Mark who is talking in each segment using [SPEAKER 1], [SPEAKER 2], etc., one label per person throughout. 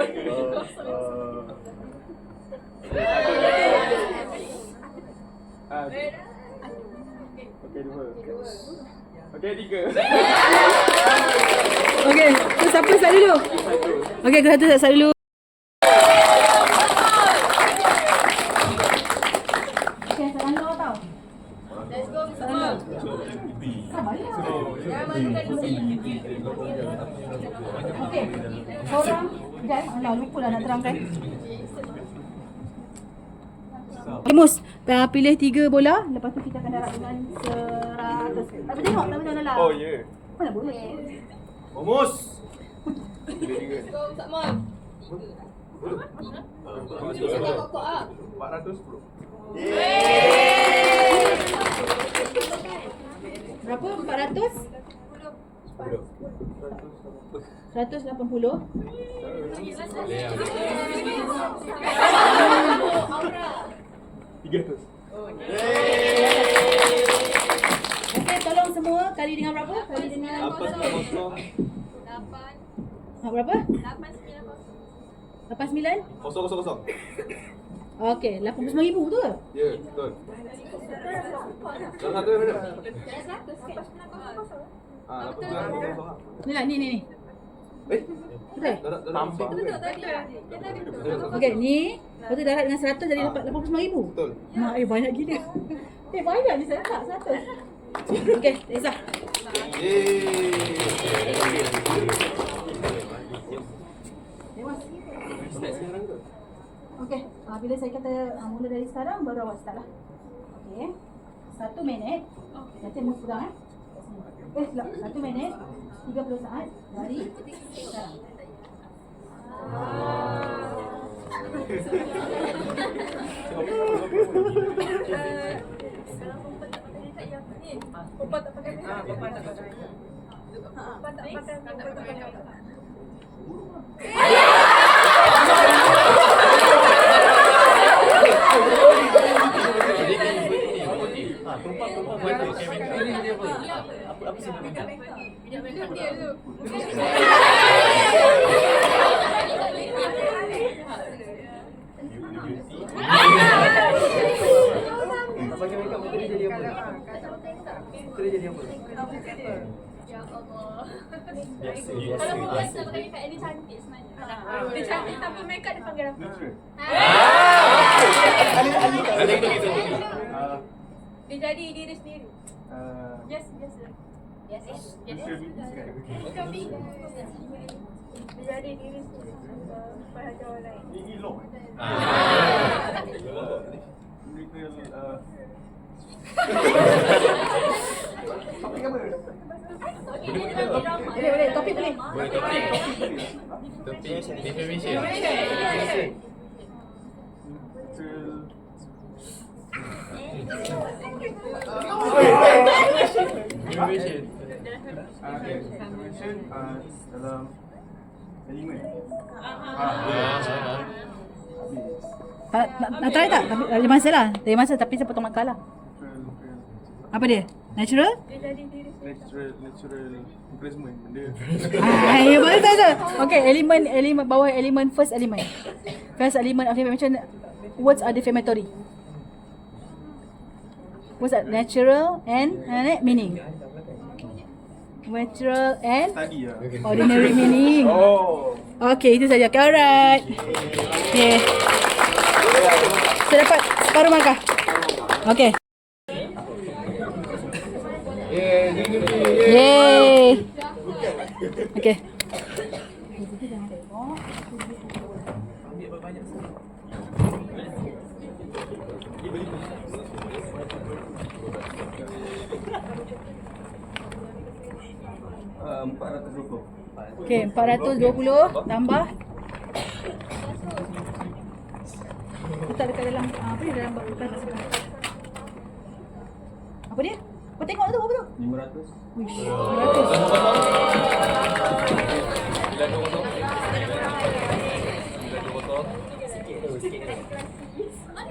[SPEAKER 1] Okey, 2. Okey, 3.
[SPEAKER 2] Okey, tu siapa start dulu? Okey, aku satu start dulu. Okey, salam dulu tau.
[SPEAKER 3] Let's go semua.
[SPEAKER 2] Okey, korang jangan, alah lupa lah nak terangkan. Okay, Mus, pilih 3 bola. Lepas tu kita akan darab dengan 100. Tak boleh tengok, tak boleh dalam.
[SPEAKER 1] Oh, ya.
[SPEAKER 2] Mana boleh?
[SPEAKER 1] Mus.
[SPEAKER 3] Let's go Sakmon. Kok ah.
[SPEAKER 1] 400 bro.
[SPEAKER 2] Berapa? 400? 180.
[SPEAKER 3] Aura.
[SPEAKER 1] 300.
[SPEAKER 2] Okey, tolong semua kali dengan berapa? Kali dengan
[SPEAKER 1] 8.
[SPEAKER 2] berapa? 89?
[SPEAKER 1] 000.
[SPEAKER 2] Okey, 89,000 tu ke?
[SPEAKER 1] Ya, betul. Dalam satu mana? Ah, 8.
[SPEAKER 2] Ni lah, ni. Betul?
[SPEAKER 1] Tampak.
[SPEAKER 2] Okey, ni. Lepas tu darab dengan 100 jadi dapat 89,000.
[SPEAKER 1] Betul.
[SPEAKER 2] Mak, banyak gila. Banyak ni saya tak 100. Okey, Reza. Okey, bila saya kata mula dari sekarang, baru awak start lah. Okey, 1 minit. Nanti Mus pegang silap. 1 minit, 30 saat dari sekarang.
[SPEAKER 3] Perempuan tak pakai makeup. Perempuan tak pakai makeup.
[SPEAKER 1] Apa sih makeup?
[SPEAKER 3] Makeup dia tu.
[SPEAKER 1] Pakai makeup tadi jadi apa? Tadi jadi apa?
[SPEAKER 3] Ya Allah.
[SPEAKER 1] Biasa.
[SPEAKER 3] Kalau biasa pakai makeup dia cantik sebenarnya. Dia cantik tanpa makeup dia panggil apa? Dia jadi diri sendiri. Yes. Bukan bila. Dia jadi diri sendiri. Bahagia orang lain.
[SPEAKER 1] Ini long. Topik apa?
[SPEAKER 2] Boleh, topik boleh.
[SPEAKER 4] Topik defamation. Defamation.
[SPEAKER 1] Defamation dalam elemen.
[SPEAKER 2] Nak try tak? Tapi ada masa lah. Ada masa tapi saya potong makal lah. Apa dia? Natural?
[SPEAKER 3] Dia jadi diri sendiri.
[SPEAKER 1] Natural replacement benda.
[SPEAKER 2] Ya boleh tak tu? Okay, elemen bawah elemen first element. First element of defamation, words are defamatory. What's that? Natural and meaning. Natural and
[SPEAKER 1] Tadi lah.
[SPEAKER 2] ordinary meaning.
[SPEAKER 1] Oh.
[SPEAKER 2] Okay, itu saja. Okay, alright. Okay. Saya dapat separuh markah. Okay. Yeay. Okay. Okay, 420 tambah. Letak dekat dalam apa dia dalam bukan. Apa dia? Kau tengok tu apa tu?
[SPEAKER 1] 500.
[SPEAKER 2] Wish.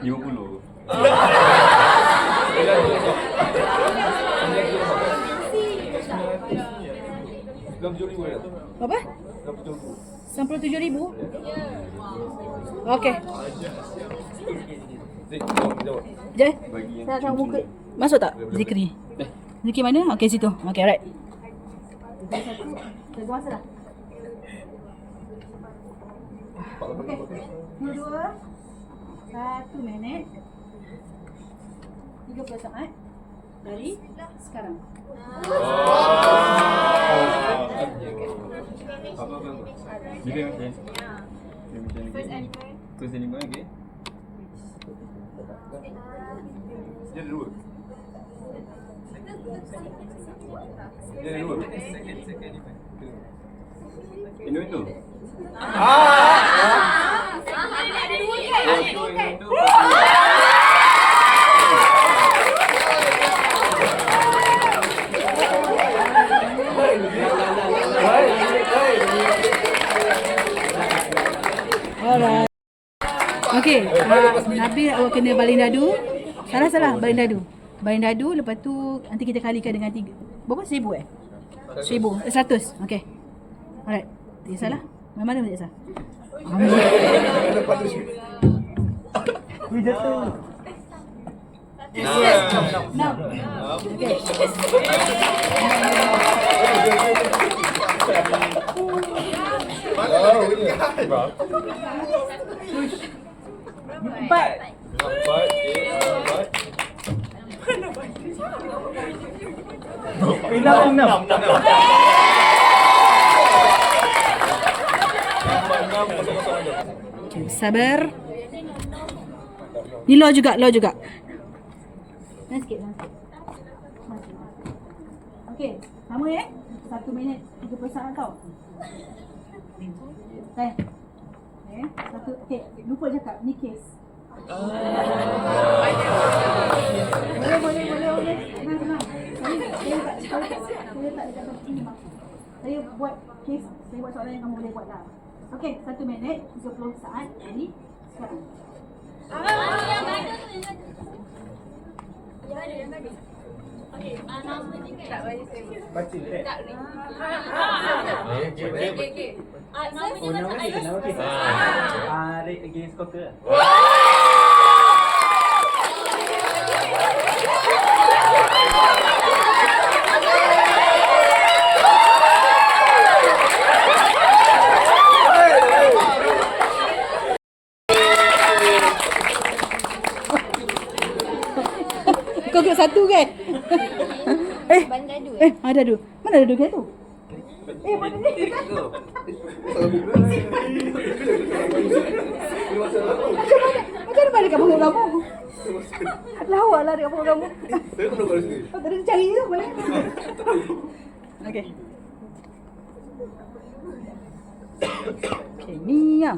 [SPEAKER 2] 500. Berapa? RM97,000? Okey. Sekejap. Saya akan buka. Masuk tak Zikri? Zikri mana? Okey, situ. Okey, alright. Satu masa dah. Okey. 2, 1 minit 30 saat dari sekarang.
[SPEAKER 5] Bila okey. First animal okey.
[SPEAKER 1] Dia ada dua. Dia ada dua.
[SPEAKER 5] Indo.
[SPEAKER 2] Alright. Okey, Nabil awak kena baling dadu. Salah, baling dadu. Baling dadu, lepas tu nanti kita kalikan dengan 3. Berapa? 1,000 eh? 1,000. 100. Okey. Alright. Tak kisahlah. Mana tak kisah?
[SPEAKER 1] Wih, jatuh.
[SPEAKER 2] Now. Okey. Empat.
[SPEAKER 1] Enam.
[SPEAKER 2] Okay, sabar. Ni low juga. Sikit. Okey, sama ya? 1 minit 30 saat tau. Okay. Okey, lupa cakap ni kes. Boleh. Tenang. Saya tak dekat sini. Saya buat kes, saya buat soalan yang kamu boleh buat lah. Okey, 1 minit 30 saat dari sekarang.
[SPEAKER 3] Okey, nama ni kan? Tak bagi saya.
[SPEAKER 1] Baca eh.
[SPEAKER 3] Tak ni. Okey. Nama
[SPEAKER 1] Oh,
[SPEAKER 3] dia
[SPEAKER 1] nama
[SPEAKER 3] macam
[SPEAKER 1] ni
[SPEAKER 3] Ayus.
[SPEAKER 1] kenapa kes? Red against Cocker.
[SPEAKER 2] Kau kena satu kan?
[SPEAKER 3] Bandadu.
[SPEAKER 2] Ada dadu. Mana dadu kan tu? Mana ni? Macam mana dekat mulut kamu? Lawak lah dekat mulut kamu.
[SPEAKER 1] Saya tak tahu kat sini.
[SPEAKER 2] Kau tadi cari tu mana? Okey. Okey, ni ya.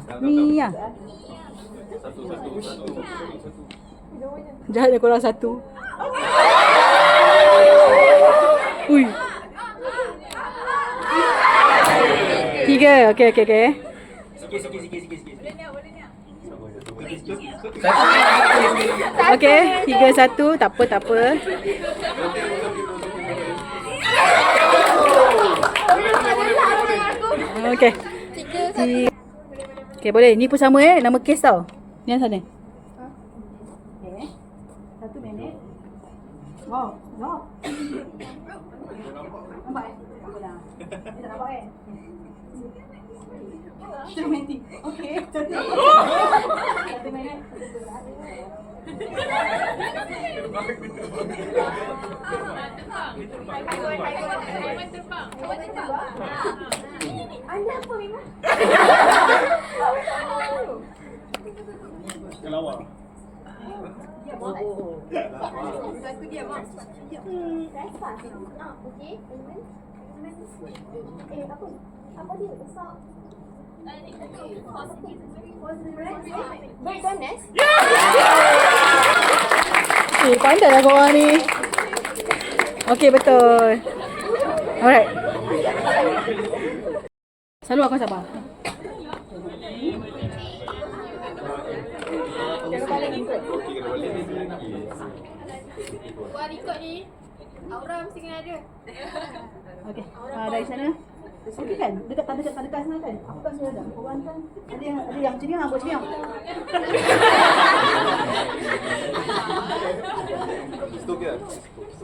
[SPEAKER 2] Jahat dia korang satu. Ui. 3. Okey.
[SPEAKER 1] Sikit.
[SPEAKER 2] Okey, 3-1. Tak apa. Okey. Okey, boleh. Ni pun sama nama kes tau. Ni yang sana. Okey. 1 minit. Wow. Nampak eh? Tak apa dah. Dia tak nampak kan? Romantik. Okey. 1 minit.
[SPEAKER 3] Anda apa memang?
[SPEAKER 1] Kelawar.
[SPEAKER 3] Satu dia mak. Rasa. Okey. Apa dia? Besar. Bird nest?
[SPEAKER 2] Pandai lah korang ni. Okey, betul. Alright. Selalu aku sabar.
[SPEAKER 3] Buat record ni, Aura mesti kena ada.
[SPEAKER 2] Okey. Dari sana. Okey kan? Dekat tak dekat sana kan? Aku kan sudah dah. Korang kan ada yang macam ni buat macam ni.
[SPEAKER 5] Situ okey tak?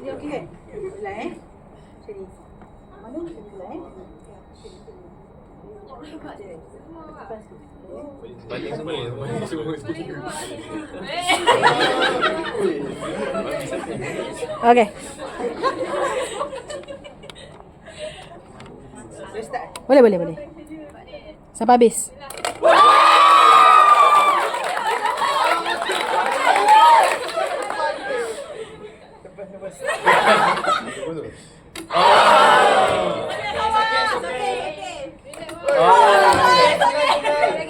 [SPEAKER 2] Dia okey kan? Belah Sini. Mana sini belah Lepas tu.
[SPEAKER 4] Balik semua ni.
[SPEAKER 2] Okey. Boleh. Sampai habis.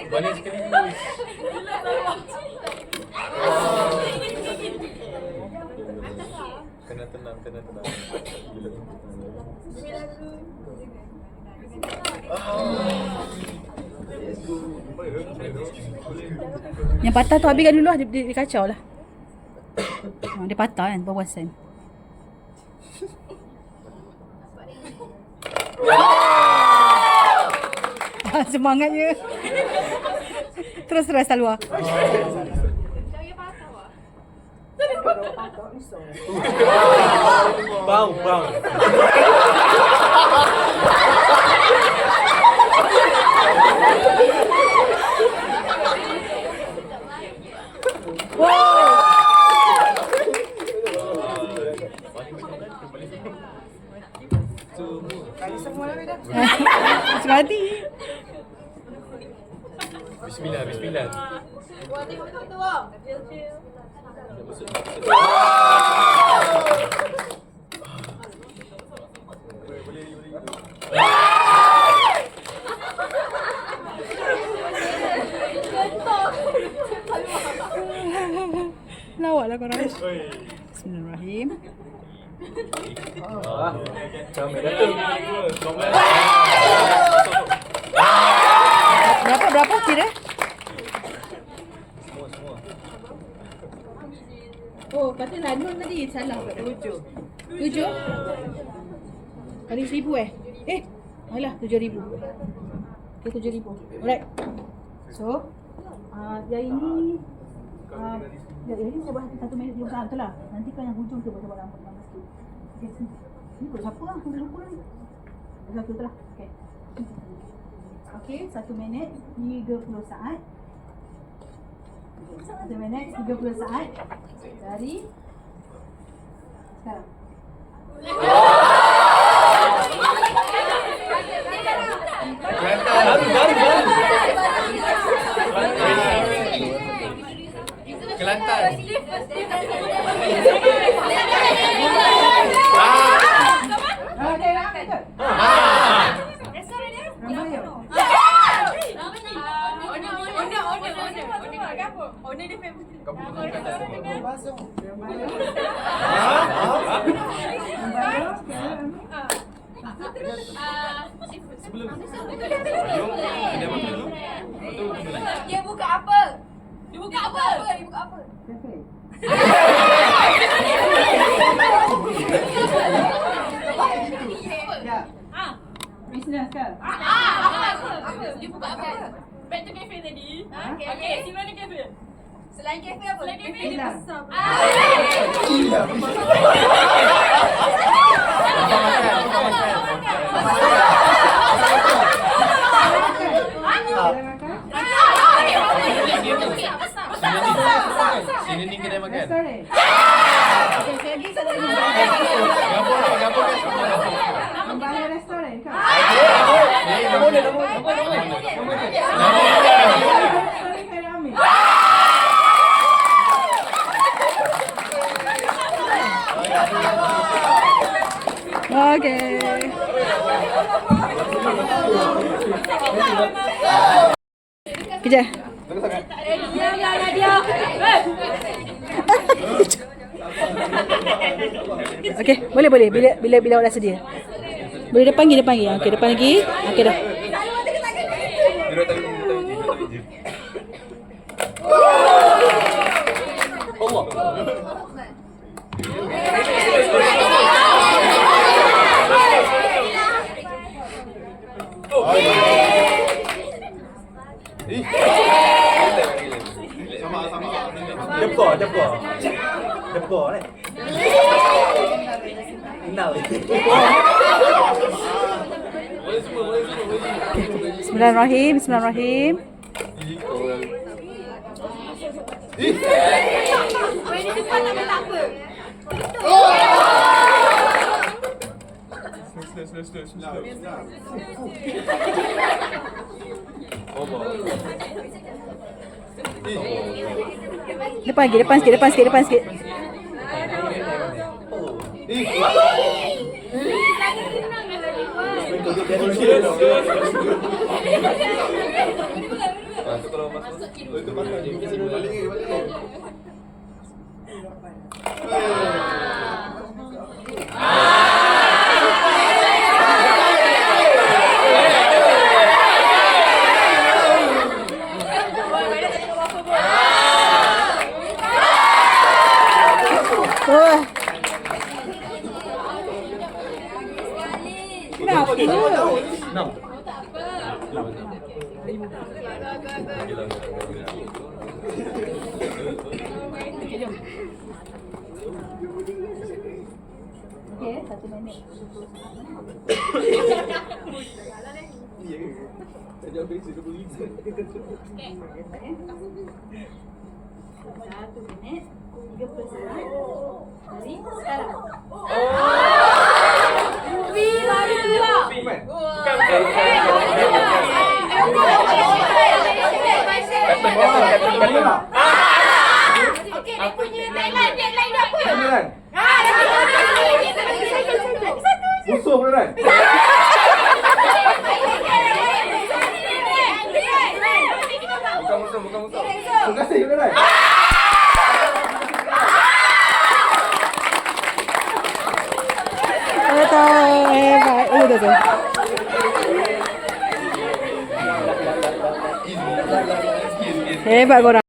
[SPEAKER 4] Balik sekali. Kena tenang.
[SPEAKER 2] Yang patah tu habiskan dulu lah. Dia kacau lah. Dia patah kan, berwawasan. Semangatnya. Terus keluar.
[SPEAKER 4] Bau.
[SPEAKER 2] Suka hati.
[SPEAKER 4] Bismillah.
[SPEAKER 3] Wah, tengok tu wah. Chill.
[SPEAKER 2] Lawak lah korang. Bismillahirrahmanirrahim.
[SPEAKER 4] Comel dah tu.
[SPEAKER 2] Berapa kira? Oh, kata Lanun tadi salah. 7 kali 1,000 alah 7,000. Okay, 7,000. Alright. So, yang ini yang ini saya buat 1 minit 30 saat betul lah. Nanti kan yang hujung tu buat lambat sikit. Okay, sini. Ni kau siapa lah? Aku lupa ni. Satu tu lah. Okay. Okay, 1 minit 30 saat. 1 minit 30 saat dari sekarang.
[SPEAKER 4] Kelantan.
[SPEAKER 2] Okay, ramai ke?
[SPEAKER 3] Owner dia famous. Dia buka apa?
[SPEAKER 2] Bisnes ke?
[SPEAKER 3] Dia buka apa? Back to cafe tadi. Okay, di mana cafe? Selain cafe apa? Selain cafe dia besar.
[SPEAKER 4] Sini ni kedai makan.
[SPEAKER 2] Restoran. Okay, saya pergi sana dulu.
[SPEAKER 4] Gapo kan?
[SPEAKER 2] Membangun restoran ke?
[SPEAKER 4] Nama dia.
[SPEAKER 2] Restoran kan ramai. Okay. Kejap.
[SPEAKER 3] Dia.
[SPEAKER 2] Okey, boleh. Bila awak dah sedia. Boleh depan lagi. Okey, depan lagi. Okey dah.
[SPEAKER 4] Ih.
[SPEAKER 1] Jepor ni. Kenal.
[SPEAKER 4] Boleh semua.
[SPEAKER 2] Bismillahirrahmanirrahim. Bismillahirrahim.
[SPEAKER 3] Main ni cepat tapi tak apa.
[SPEAKER 2] Depan sikit.
[SPEAKER 4] Kalau masuk itu pasal dia kasi balik.
[SPEAKER 2] Oh. Kenapa dia?
[SPEAKER 1] 6.
[SPEAKER 2] Okey, 1 minit.
[SPEAKER 1] Sejak besi 25.
[SPEAKER 2] 1 minit 30 saat dari sekarang.
[SPEAKER 3] Okey, dia punya tagline dia apa?
[SPEAKER 1] Beneran?
[SPEAKER 3] Satu.
[SPEAKER 1] Musuh beneran?
[SPEAKER 4] Bukan musuh.
[SPEAKER 1] Terima kasih beneran?
[SPEAKER 2] Betul. Hebat. Betul. Hebat korang.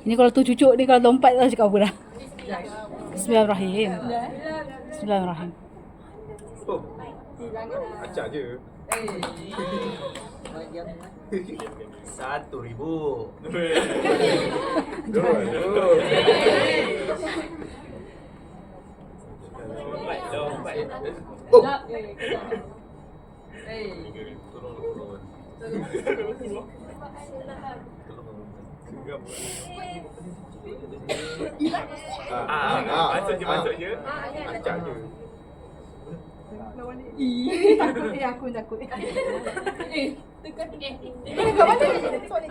[SPEAKER 2] Ini kalau tu cucuk ni kalau lompat tak cakap apa dah. Bismillahirrahmanirrahim. Bismillahirrahmanirrahim.
[SPEAKER 1] Oh. Acak je. 1,000. Masuk je. Acak je.
[SPEAKER 2] Takut aku takut.
[SPEAKER 3] Tekan okey.
[SPEAKER 2] Kat mana? Sorry.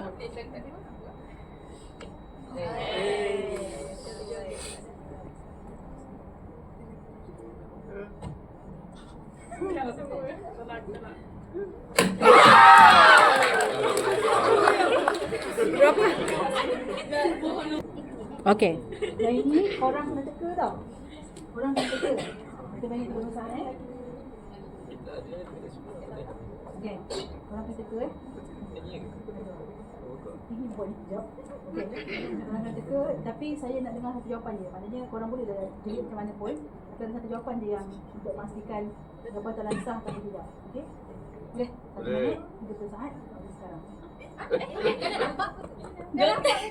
[SPEAKER 2] Berapa? Okey. Yang ini korang kena teka tau. Korang kena teka. Kita bagi dulu sana Okey. Korang kena teka Ini buat ni sekejap. Okey. Korang kena teka tapi saya nak dengar satu jawapan je. Maknanya korang boleh dah jadi macam mana pun. Kita ada satu jawapan je yang untuk pastikan jawapan telah sah atau tidak. Okey? Boleh? 1 minit 30 saat dari sekarang.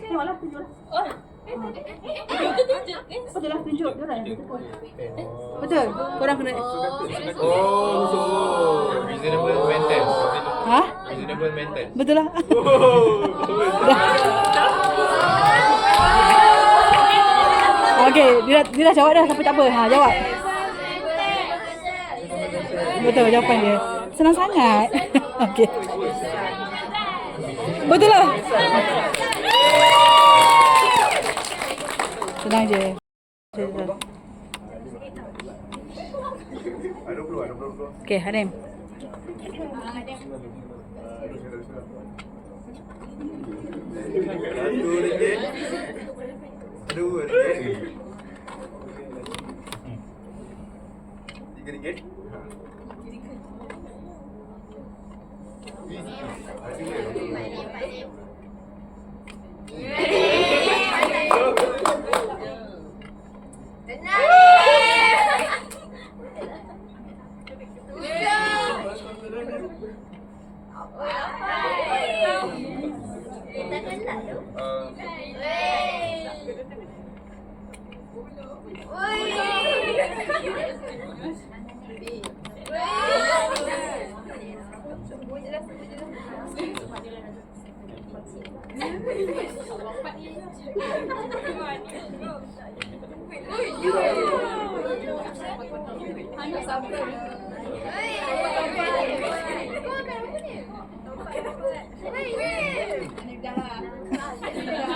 [SPEAKER 2] Tengoklah, tunjuklah. Betul lah, tunjuk. Dia lah yang teka. Betul? Korang kena...
[SPEAKER 4] Reasonable maintain.
[SPEAKER 2] Ha?
[SPEAKER 4] Reasonable maintain.
[SPEAKER 2] Betul lah. Okey, dia dah jawab dah tapi tak apa. Ha, jawab. Betul jawapan dia. Senang sangat. Okey. Betul lah. Senang je. Okey, Hanim.
[SPEAKER 1] RM3.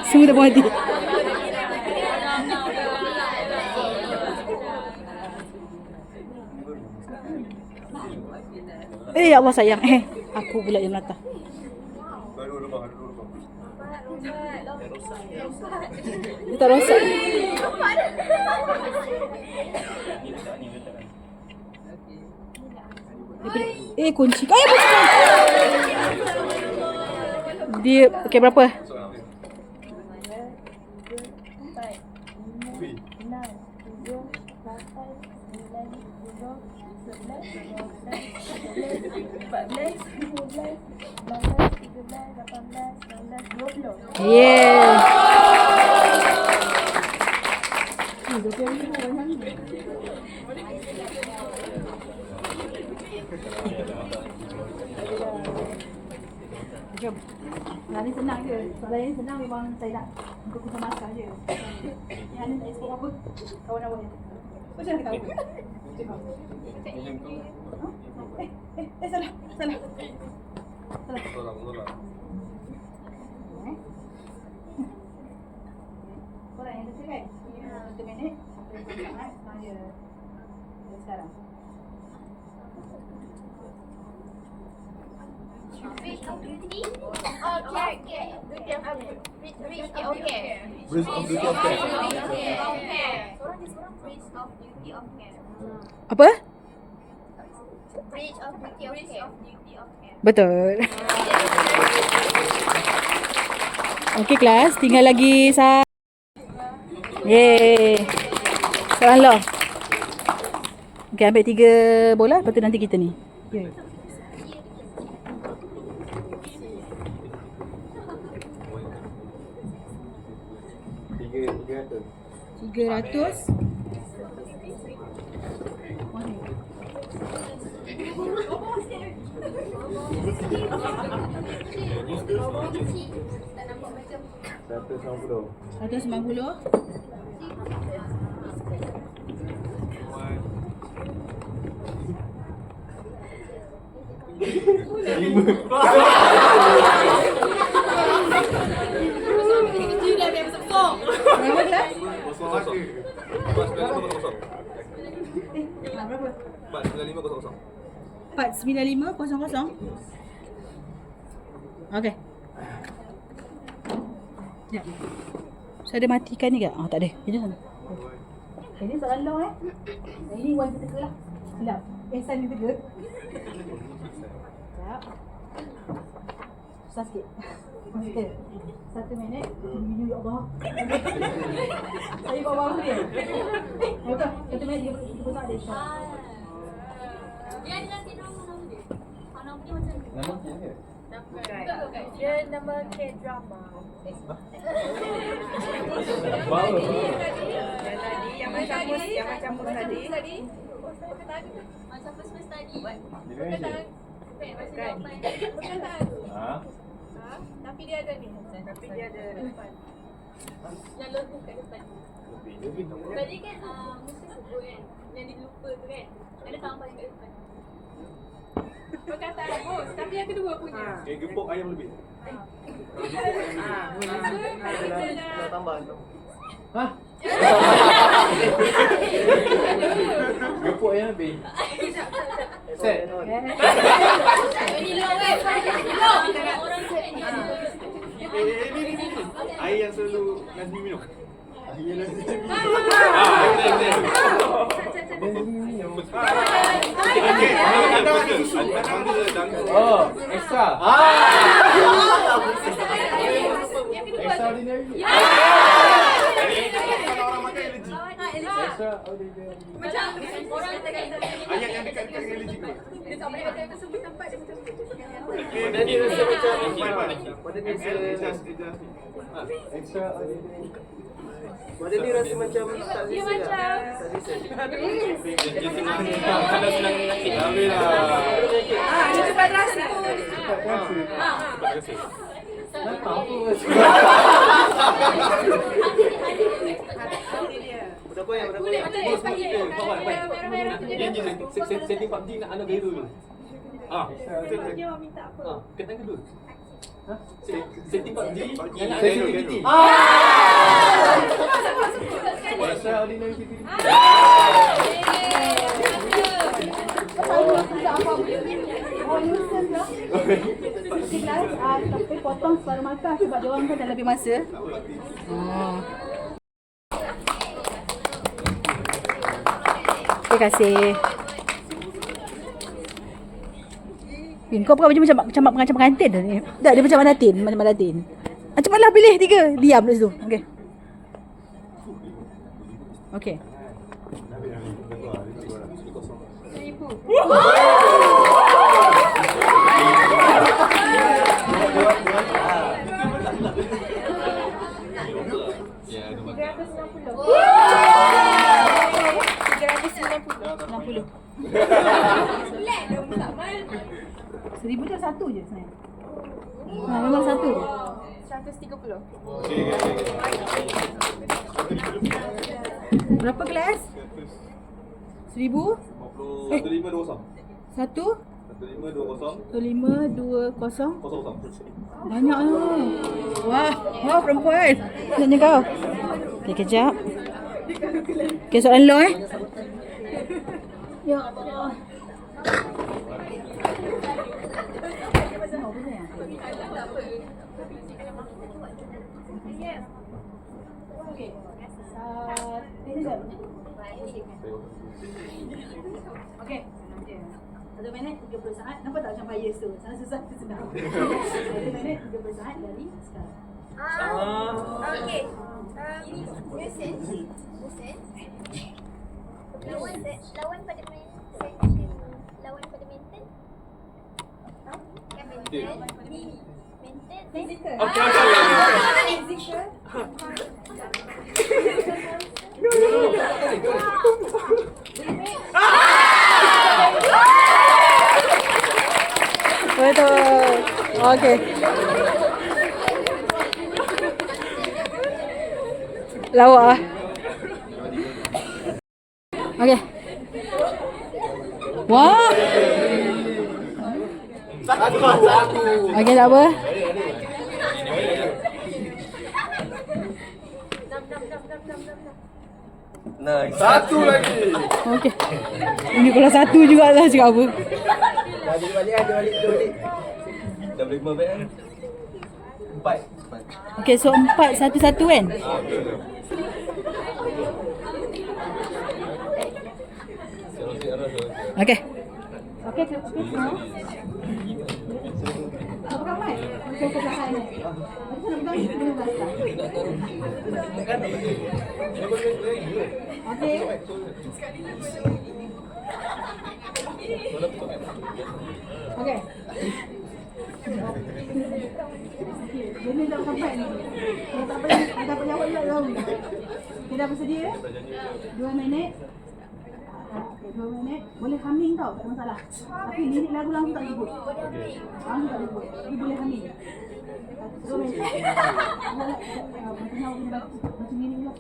[SPEAKER 2] Semua dah buat hati. Ya Allah sayang. Aku pula yang melata. Dia tak rosak. Kunci. Kunci. Dia okey berapa? Yeah. Jom. Ni senang je. Soalan yang senang memang saya nak untuk kita masak je. Yang ni tak expert apa. Kawan-kawan ni. Macam mana tahu? Salah. Korang yang betul kan? 1 minit sampai 2 saat saya sekarang.
[SPEAKER 3] Bridge of Duty? Okay.
[SPEAKER 1] Bridge of Duty of Care.
[SPEAKER 2] Apa?
[SPEAKER 3] Bridge of Duty of Care.
[SPEAKER 2] Betul. Okey kelas, tinggal lagi Yeay. Sekarang lo. Okey, ambil 3 bola, lepas tu nanti kita ni. Okay. $300. $190. Berapa kelas? Berapa? 49500. Okey. Ya. Saya ada matikan ni ke? Tak ada. Ini sana. Ini soalan long Ini one kita teka lah. Silap. Ehsan kita teka. Sekejap. Susah sikit. Okey. 1 minit. Ya Allah. Saya bawa bawah dia. Betul. 1 minit 30 saat dia.
[SPEAKER 3] Dia ada nanti nama dia. Nama dia macam ni.
[SPEAKER 5] Nama dia?
[SPEAKER 3] Dia nama K-drama.
[SPEAKER 5] Bawa.
[SPEAKER 6] Yang macam mus tadi.
[SPEAKER 3] Macam first tadi.
[SPEAKER 6] Perkataan. Tapi dia ada ni.
[SPEAKER 3] Yang lebih kat depan. Tadi kan mesti sebut kan. Yang dilupa tu kan. Ada tambah kat depan.
[SPEAKER 6] Perkataan mus. Tapi yang kedua punya.
[SPEAKER 1] Gepuk ayam lebih. Nak tambah.
[SPEAKER 5] Hah? Gepuk yang lebih. Set.
[SPEAKER 3] Ini low kan. Low. Orang set ni.
[SPEAKER 1] Ini. Air yang selalu Nazmi minum. Air Nazmi minum.
[SPEAKER 5] Oh, extra. Extraordinary.
[SPEAKER 1] Orang makan allergy.
[SPEAKER 5] Extraordinary.
[SPEAKER 6] Macam
[SPEAKER 3] Orang
[SPEAKER 1] Ayat yang dekat dengan allergy tu.
[SPEAKER 6] Tak boleh kata sebut tempat dia macam
[SPEAKER 5] Pada ni rasa macam Pada ni rasa
[SPEAKER 1] Extra.
[SPEAKER 5] Pada ni rasa macam tak
[SPEAKER 6] dia
[SPEAKER 5] selesa
[SPEAKER 6] macam
[SPEAKER 5] lah. Tak selesa.
[SPEAKER 4] Dia tengah kalau senang sakit.
[SPEAKER 1] Habis lah.
[SPEAKER 6] dia cepat rasa.
[SPEAKER 1] Cepat rasa.
[SPEAKER 4] Cepat rasa.
[SPEAKER 5] Tak tahu. Berapa yang berapa yang?
[SPEAKER 6] Merah-merah tu je.
[SPEAKER 4] Dia setting PUBG nak anak biru tu.
[SPEAKER 6] Dia mau minta apa?
[SPEAKER 4] Ketang kedua. Setting PUBG yang nak
[SPEAKER 1] Setting
[SPEAKER 4] biru.
[SPEAKER 1] biru.
[SPEAKER 5] Extraordinary activity.
[SPEAKER 2] Oh, nuisance lah. Sikit kelas, tapi potong separuh markah sebab dia orang kan dah lebih masa. Oh. Terima kasih. Bin, kau bukan macam pengantin dah ni. Tak, dia macam Madatin, cepatlah pilih 3. Diam kat situ. Okey. Okey.
[SPEAKER 4] Ya, ada makan.
[SPEAKER 2] 60. 1000 je satu je sebenarnya. Memang satu je.
[SPEAKER 6] 130.
[SPEAKER 2] Berapa kelas? 1000?
[SPEAKER 1] 1520.
[SPEAKER 2] 1?
[SPEAKER 1] 1520.
[SPEAKER 2] 1520. Banyak lah. Wah perempuan. Tanya kau. Okay, kejap. Okay, soalan law Ya Allah. Okay. Okay. 1 minit 30 saat. Nampak tak macam bias tu? Sangat susah tu senang. 1 minit 30 saat dari sekarang.
[SPEAKER 6] Okey. Nuisance.
[SPEAKER 7] Lawan pada maintain. Lawan pada maintain. Kan maintain. Maintain.
[SPEAKER 6] Physical.
[SPEAKER 7] Physical.
[SPEAKER 2] Betul. Okey. Lawak ah. Okey. Wah. Okey, tak apa.
[SPEAKER 4] Nice.
[SPEAKER 1] Satu lagi.
[SPEAKER 2] Okey. Ini kalau satu jugalah cakap apa.
[SPEAKER 5] Dia balik.
[SPEAKER 4] Dah boleh kembali kan? 4.
[SPEAKER 2] Okey, so 4-1-1 kan? Okey. Okey, semua. Kau pegang mic? Macam kau pegang mic ni. Macam nak pegang ni, dengan basah. Okey. Okey. Dia ni dah sampai ni. Dia tak payah jawab juga tahu. Kita dah bersedia? 2 minit. Okay, 2 minit. Boleh humming tau, tak ada masalah. Tapi lirik lagu langsung tak sebut. Langsung tak sebut. Tapi boleh humming. 2 minit. Baca lirik juga.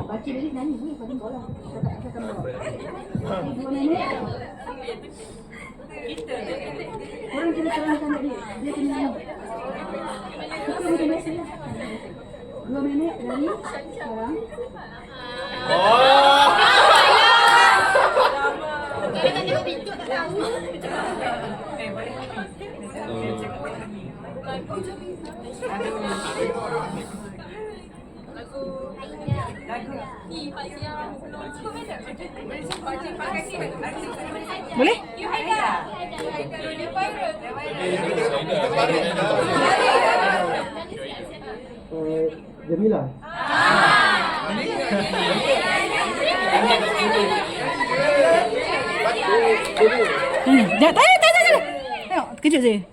[SPEAKER 2] Baca lirik nyanyi boleh pada kau lah. Saya akan bawa. 2 minit. Orang kena terangkan dia. Dia kena nyanyi. Kita macam biasa lah. 2 minit dari sekarang.
[SPEAKER 7] Kalau tak tengok video tak tahu.
[SPEAKER 2] Boleh?
[SPEAKER 5] Jamila.
[SPEAKER 2] Tak Kejut saya.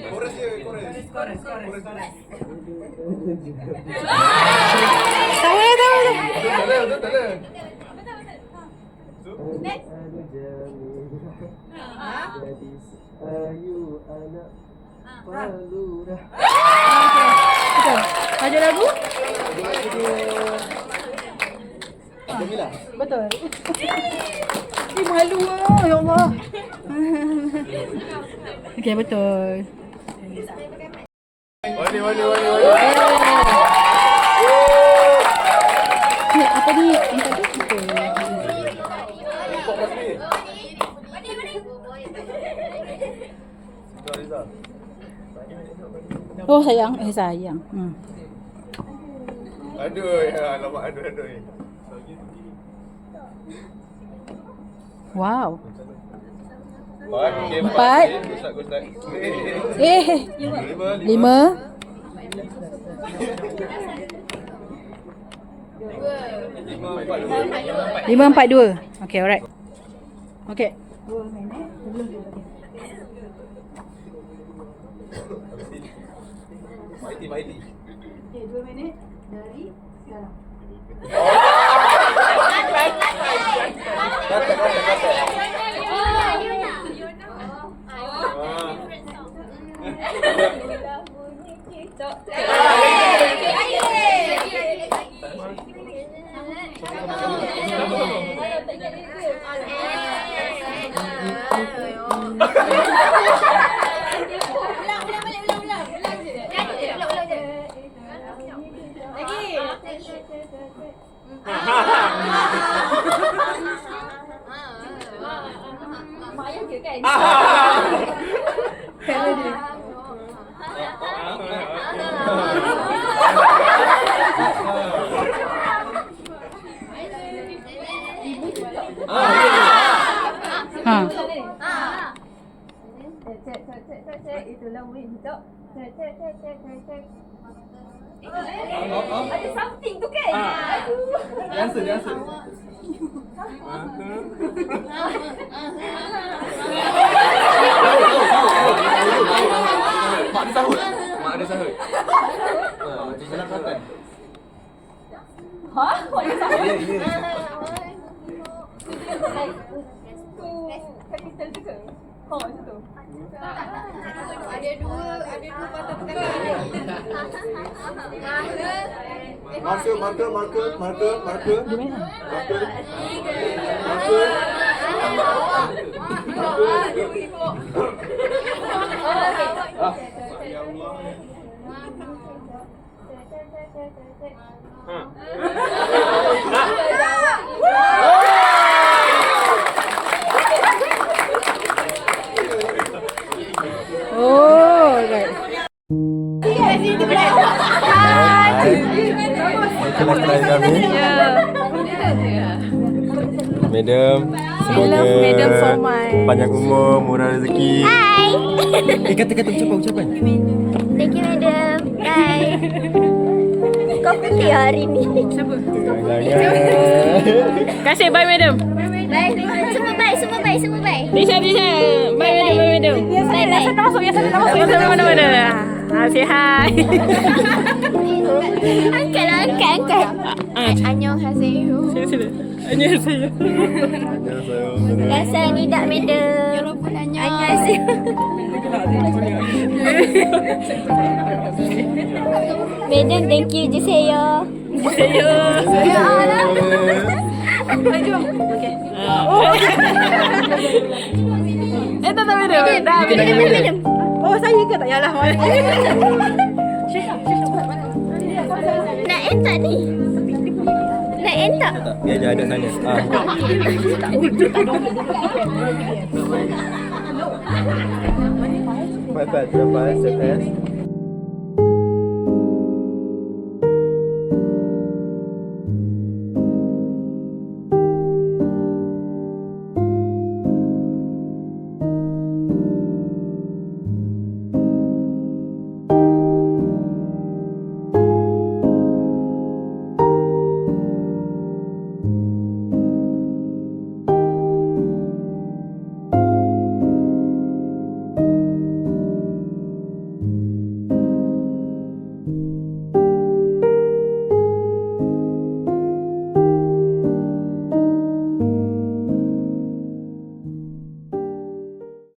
[SPEAKER 1] Chorus dia, chorus.
[SPEAKER 2] Tak boleh.
[SPEAKER 1] Tak ada.
[SPEAKER 2] Betul. Tajuk lagu?
[SPEAKER 1] Jamila.
[SPEAKER 2] Betul. Malu ah, ya Allah. Okey, betul.
[SPEAKER 1] Wali.
[SPEAKER 2] Apa ni? Ini tadi betul. Oh sayang, sayang.
[SPEAKER 1] Aduh, alamak aduh.
[SPEAKER 2] Wow.
[SPEAKER 1] Okey,
[SPEAKER 2] 4.
[SPEAKER 1] Ustaz.
[SPEAKER 2] 5. 5, 4, 2. Okay, alright. Okay. 2 minit.
[SPEAKER 1] Mighty.
[SPEAKER 2] Okay, 2 minit dari sekarang.
[SPEAKER 3] Mayang ke kan? Cek. Itulah window. Cek. Ada something tu kan? Aduh.
[SPEAKER 1] Dancer. Mak ada sahut. Salah kata.
[SPEAKER 3] Ha? What is that?
[SPEAKER 1] Ya.
[SPEAKER 3] Capital tu ke? Oh, macam tu.
[SPEAKER 6] Ada dua patah perkataan.
[SPEAKER 1] Marker.
[SPEAKER 2] Oh, right.
[SPEAKER 5] Kelas kami. Madam, semoga
[SPEAKER 6] Madam Somai.
[SPEAKER 5] panjang umur, murah rezeki.
[SPEAKER 7] Hai.
[SPEAKER 5] Kata ucapan.
[SPEAKER 7] Thank you, madam. Bye. Kau putih hari ni.
[SPEAKER 6] Kasih bye madam.
[SPEAKER 7] Bye. Semua bye.
[SPEAKER 6] Tisha. Bye madam.
[SPEAKER 7] Bye.
[SPEAKER 6] Mana. Say hi.
[SPEAKER 7] Angkat. Annyeonghaseyo.
[SPEAKER 6] Sila. Annyeonghaseyo.
[SPEAKER 7] Rasa ni tak madam. Annyeonghaseyo. Madam, thank you. Jiseyo. Ya Allah.
[SPEAKER 6] Tak madam.
[SPEAKER 7] Madam.
[SPEAKER 2] Oh, saya ke tak yalah.
[SPEAKER 7] Nak entak ni. Nak entak.
[SPEAKER 5] Dia ada sana. Cepat, lepas.